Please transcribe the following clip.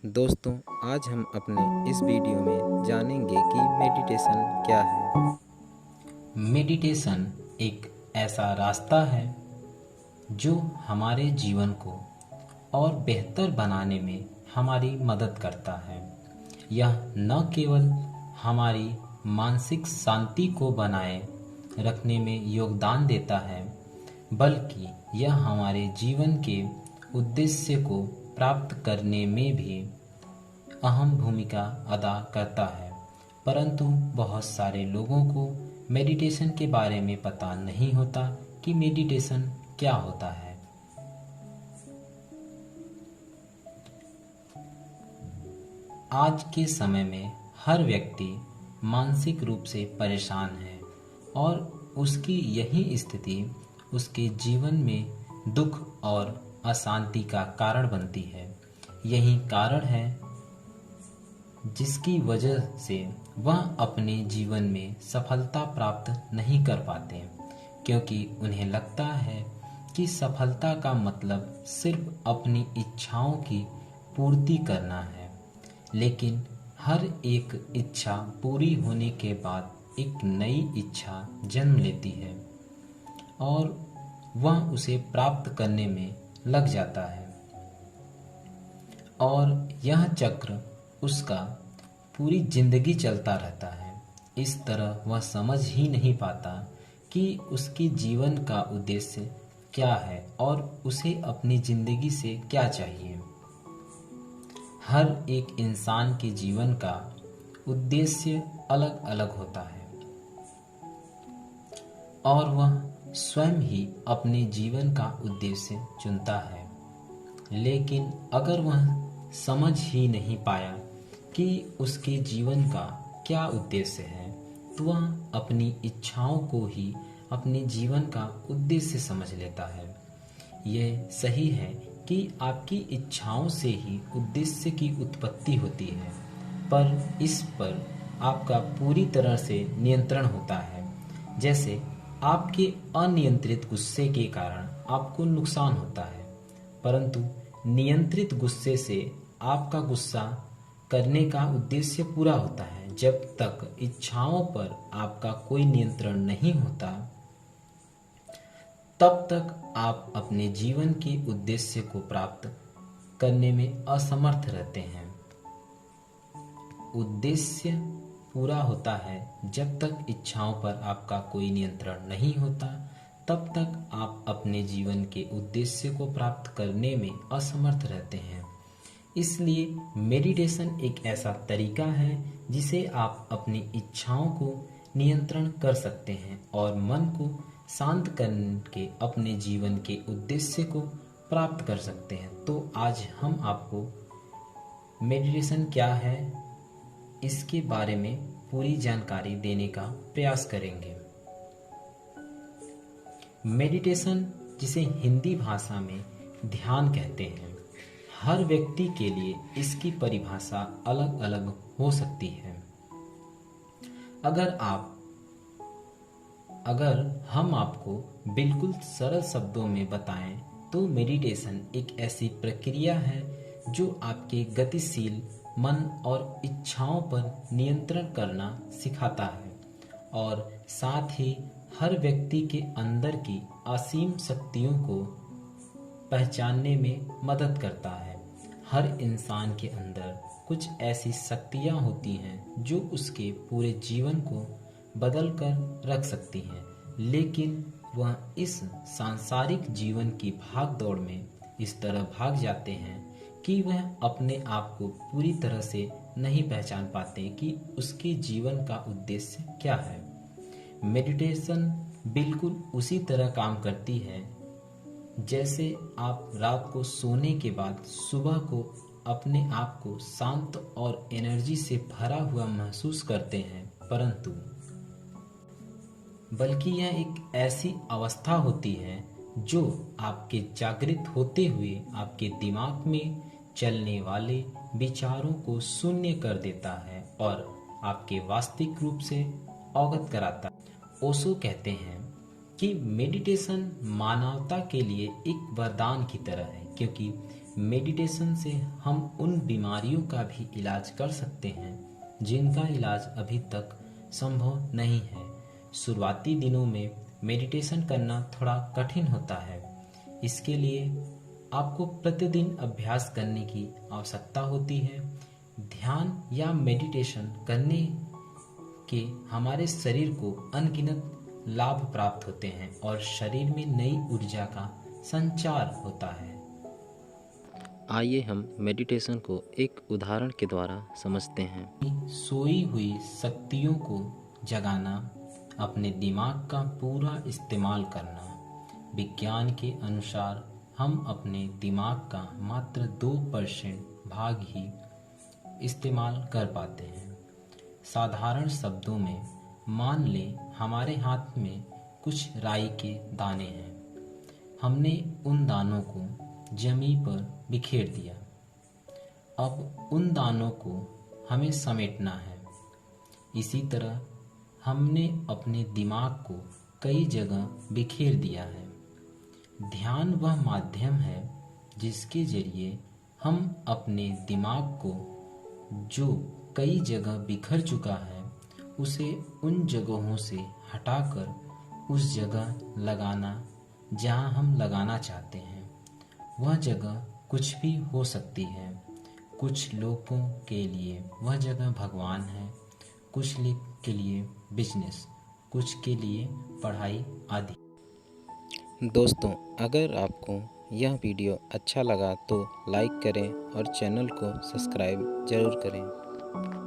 दोस्तों, आज हम अपने इस वीडियो में जानेंगे कि मेडिटेशन क्या है। मेडिटेशन एक ऐसा रास्ता है जो हमारे जीवन को और बेहतर बनाने में हमारी मदद करता है। यह न केवल हमारी मानसिक शांति को बनाए रखने में योगदान देता है, बल्कि यह हमारे जीवन के उद्देश्य को प्राप्त करने में भी अहम भूमिका अदा करता है। परंतु बहुत सारे लोगों को मेडिटेशन के बारे में पता नहीं होता कि मेडिटेशन क्या होता है। आज के समय में हर व्यक्ति मानसिक रूप से परेशान है और उसकी यही स्थिति उसके जीवन में दुख और अशांति का कारण बनती है। यही कारण है जिसकी वजह से वह अपने जीवन में सफलता प्राप्त नहीं कर पाते, क्योंकि उन्हें लगता है कि सफलता का मतलब सिर्फ अपनी इच्छाओं की पूर्ति करना है। लेकिन हर एक इच्छा पूरी होने के बाद एक नई इच्छा जन्म लेती है और वह उसे प्राप्त करने में लग जाता है, और यह चक्र उसका पूरी जिंदगी चलता रहता है। इस तरह वह समझ ही नहीं पाता कि उसके जीवन का उद्देश्य क्या है और उसे अपनी जिंदगी से क्या चाहिए। हर एक इंसान के जीवन का उद्देश्य अलग अलग होता है और वह स्वयं ही अपने जीवन का उद्देश्य चुनता है। लेकिन अगर वह समझ ही नहीं पाया कि उसके जीवन का क्या उद्देश्य है, तो वह अपनी इच्छाओं को ही अपने जीवन का उद्देश्य समझ लेता है। यह सही है कि आपकी इच्छाओं से ही उद्देश्य की उत्पत्ति होती है, पर इस पर आपका पूरी तरह से नियंत्रण होता है। जैसे आपके अनियंत्रित गुस्से के कारण आपको नुकसान होता है, परंतु नियंत्रित गुस्से से आपका गुस्सा करने का उद्देश्य पूरा होता है। जब तक इच्छाओं पर आपका कोई नियंत्रण नहीं होता, तब तक आप अपने जीवन के उद्देश्य को प्राप्त करने में असमर्थ रहते हैं। उद्देश्य पूरा होता है जब तक इच्छाओं पर आपका कोई नियंत्रण नहीं होता, तब तक आप अपने जीवन के उद्देश्य को प्राप्त करने में असमर्थ रहते हैं। इसलिए मेडिटेशन एक ऐसा तरीका है जिसे आप अपनी इच्छाओं को नियंत्रण कर सकते हैं और मन को शांत करके अपने जीवन के उद्देश्य को प्राप्त कर सकते हैं। तो आज हम आपको मेडिटेशन क्या है इसके बारे में पूरी जानकारी देने का प्रयास करेंगे। मेडिटेशन, जिसे हिंदी भाषा में ध्यान कहते हैं, हर व्यक्ति के लिए इसकी परिभाषा अलग अलग हो सकती है। अगर हम आपको बिल्कुल सरल शब्दों में बताएं तो मेडिटेशन एक ऐसी प्रक्रिया है जो आपके गतिशील मन और इच्छाओं पर नियंत्रण करना सिखाता है और साथ ही हर व्यक्ति के अंदर की असीम शक्तियों को पहचानने में मदद करता है। हर इंसान के अंदर कुछ ऐसी शक्तियां होती हैं जो उसके पूरे जीवन को बदल कर रख सकती हैं, लेकिन वह इस सांसारिक जीवन की भाग दौड़ में इस तरह भाग जाते हैं कि वह अपने आप को पूरी तरह से नहीं पहचान पाते कि उसके जीवन का उद्देश्य क्या है। मेडिटेशन बिल्कुल उसी तरह काम करती है जैसे आप रात को सोने के बाद सुबह को अपने आप को शांत और एनर्जी से भरा हुआ महसूस करते हैं, परंतु बल्कि यह एक ऐसी अवस्था होती है जो आपके जागृत होते हुए आपके दिमाग में चलने वाले विचारों को शून्य कर देता है और आपके वास्तविक रूप से अवगत कराता है। ओशो कहते हैं कि मेडिटेशन मानवता के लिए एक वरदान की तरह है, क्योंकि मेडिटेशन से हम उन बीमारियों का भी इलाज कर सकते हैं जिनका इलाज अभी तक संभव नहीं है। शुरुआती दिनों में मेडिटेशन करना थोड़ा कठिन होता है। इसके लिए आपको प्रतिदिन अभ्यास करने की आवश्यकता होती है। ध्यान या मेडिटेशन करने के हमारे शरीर को अनगिनत लाभ प्राप्त होते हैं और शरीर में नई ऊर्जा का संचार होता है। आइए हम मेडिटेशन को एक उदाहरण के द्वारा समझते हैं। सोई हुई शक्तियों को जगाना, अपने दिमाग का पूरा इस्तेमाल करना। विज्ञान के अनुसार हम अपने दिमाग का मात्र 2% भाग ही इस्तेमाल कर पाते हैं। साधारण शब्दों में मान लें हमारे हाथ में कुछ राई के दाने हैं। हमने उन दानों को जमीन पर बिखेर दिया। अब उन दानों को हमें समेटना है। इसी तरह हमने अपने दिमाग को कई जगह बिखेर दिया है। ध्यान वह माध्यम है जिसके जरिए हम अपने दिमाग को, जो कई जगह बिखर चुका है, उसे उन जगहों से हटाकर उस जगह लगाना जहां हम लगाना चाहते हैं। वह जगह कुछ भी हो सकती है। कुछ लोगों के लिए वह जगह भगवान है, कुछ लोग के लिए बिजनेस, कुछ के लिए पढ़ाई आदि। दोस्तों, अगर आपको यह वीडियो अच्छा लगा तो लाइक करें और चैनल को सब्सक्राइब ज़रूर करें।